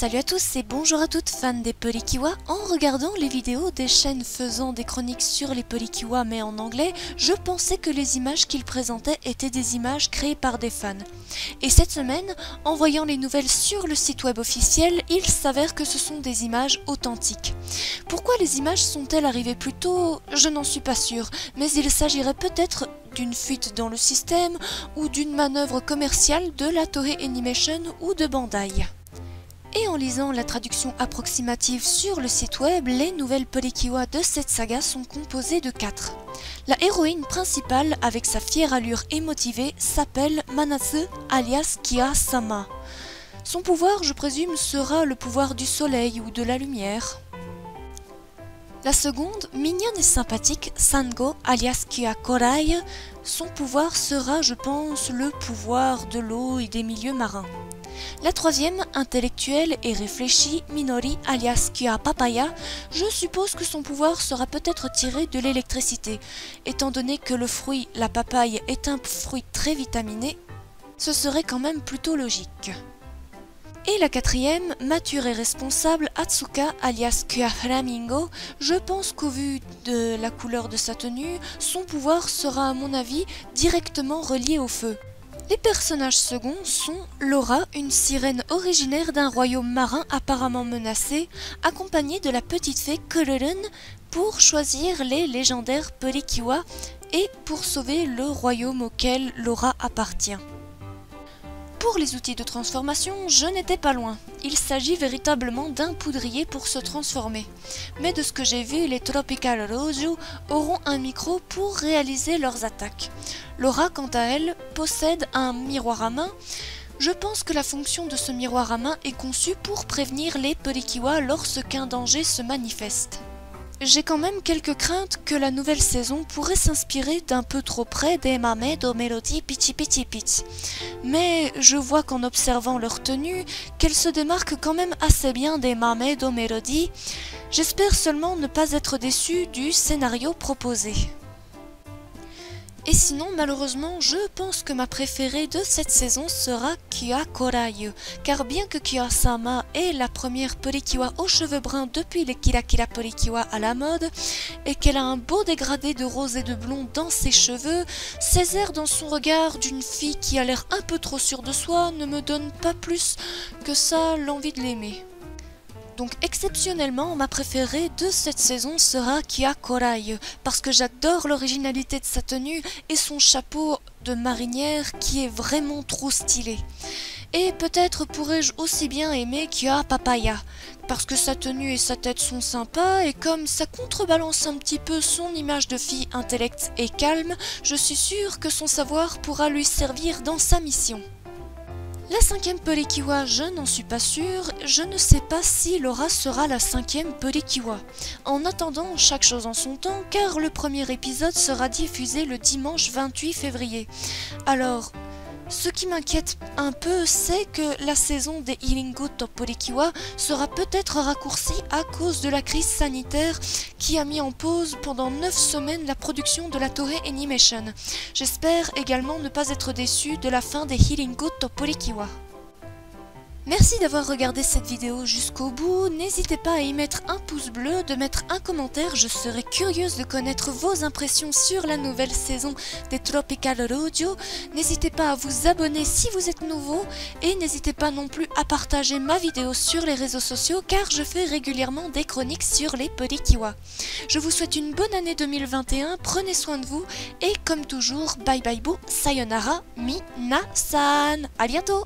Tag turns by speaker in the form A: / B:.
A: Salut à tous et bonjour à toutes fans des Polykiwa. En regardant les vidéos des chaînes faisant des chroniques sur les Polykiwa mais en anglais, je pensais que les images qu'ils présentaient étaient des images créées par des fans. Et cette semaine, en voyant les nouvelles sur le site web officiel, il s'avère que ce sont des images authentiques. Pourquoi les images sont-elles arrivées plus tôt? Je n'en suis pas sûre, mais il s'agirait peut-être d'une fuite dans le système ou d'une manœuvre commerciale de la Toei Animation ou de Bandai. Et en lisant la traduction approximative sur le site web, les nouvelles Polykiwa de cette saga sont composées de 4. La héroïne principale, avec sa fière allure émotivée, s'appelle Manatsu alias Kia-sama. Son pouvoir, je présume, sera le pouvoir du soleil ou de la lumière. La seconde, mignonne et sympathique, Sango alias Kia-korai, son pouvoir sera, je pense, le pouvoir de l'eau et des milieux marins. La troisième, intellectuelle et réfléchie, Minori alias Kia-papaya, je suppose que son pouvoir sera peut-être tiré de l'électricité. Étant donné que le fruit, la papaye, est un fruit très vitaminé, ce serait quand même plutôt logique. Et la quatrième, mature et responsable, Atsuka alias Kia-flamingo, je pense qu'au vu de la couleur de sa tenue, son pouvoir sera à mon avis directement relié au feu. Les personnages seconds sont Laura, une sirène originaire d'un royaume marin apparemment menacé, accompagnée de la petite fée Kururun pour choisir les légendaires Polykiwa et pour sauver le royaume auquel Laura appartient. Pour les outils de transformation, je n'étais pas loin. Il s'agit véritablement d'un poudrier pour se transformer. Mais de ce que j'ai vu, les Tropical Roju auront un micro pour réaliser leurs attaques. Laura, quant à elle, possède un miroir à main. Je pense que la fonction de ce miroir à main est conçue pour prévenir les Polykiwa lorsqu'un danger se manifeste. J'ai quand même quelques craintes que la nouvelle saison pourrait s'inspirer d'un peu trop près des Mame do Melody Pichi Pichi Pichi. Mais je vois qu'en observant leur tenue, qu'elles se démarquent quand même assez bien des Mame do Melody. J'espère seulement ne pas être déçue du scénario proposé. Et sinon, malheureusement, je pense que ma préférée de cette saison sera Kia-korai, car bien que Kia-sama est la première Polykiwa aux cheveux bruns depuis les Kira Kira Polykiwa à la mode, et qu'elle a un beau dégradé de rose et de blond dans ses cheveux, ses airs dans son regard d'une fille qui a l'air un peu trop sûre de soi ne me donnent pas plus que ça l'envie de l'aimer. Donc exceptionnellement, ma préférée de cette saison sera Kia-korai, parce que j'adore l'originalité de sa tenue et son chapeau de marinière qui est vraiment trop stylé. Et peut-être pourrais-je aussi bien aimer Kia-papaya, parce que sa tenue et sa tête sont sympas, et comme ça contrebalance un petit peu son image de fille intellecte et calme, je suis sûre que son savoir pourra lui servir dans sa mission. La cinquième Polykiwa, je n'en suis pas sûre, je ne sais pas si Laura sera la cinquième Polykiwa. En attendant, chaque chose en son temps, car le premier épisode sera diffusé le dimanche 28 février. Alors, ce qui m'inquiète un peu, c'est que la saison des Iringo to Polykiwa sera peut-être raccourcie à cause de la crise sanitaire qui a mis en pause pendant 9 semaines la production de la Toei Animation. J'espère également ne pas être déçue de la fin des Iringo to Polykiwa. Merci d'avoir regardé cette vidéo jusqu'au bout, n'hésitez pas à y mettre un pouce bleu, de mettre un commentaire, je serais curieuse de connaître vos impressions sur la nouvelle saison des Tropical Roju. N'hésitez pas à vous abonner si vous êtes nouveau et n'hésitez pas non plus à partager ma vidéo sur les réseaux sociaux car je fais régulièrement des chroniques sur les Polykiwa. Je vous souhaite une bonne année 2021, prenez soin de vous et comme toujours, bye bye boo, sayonara, minasan, à bientôt.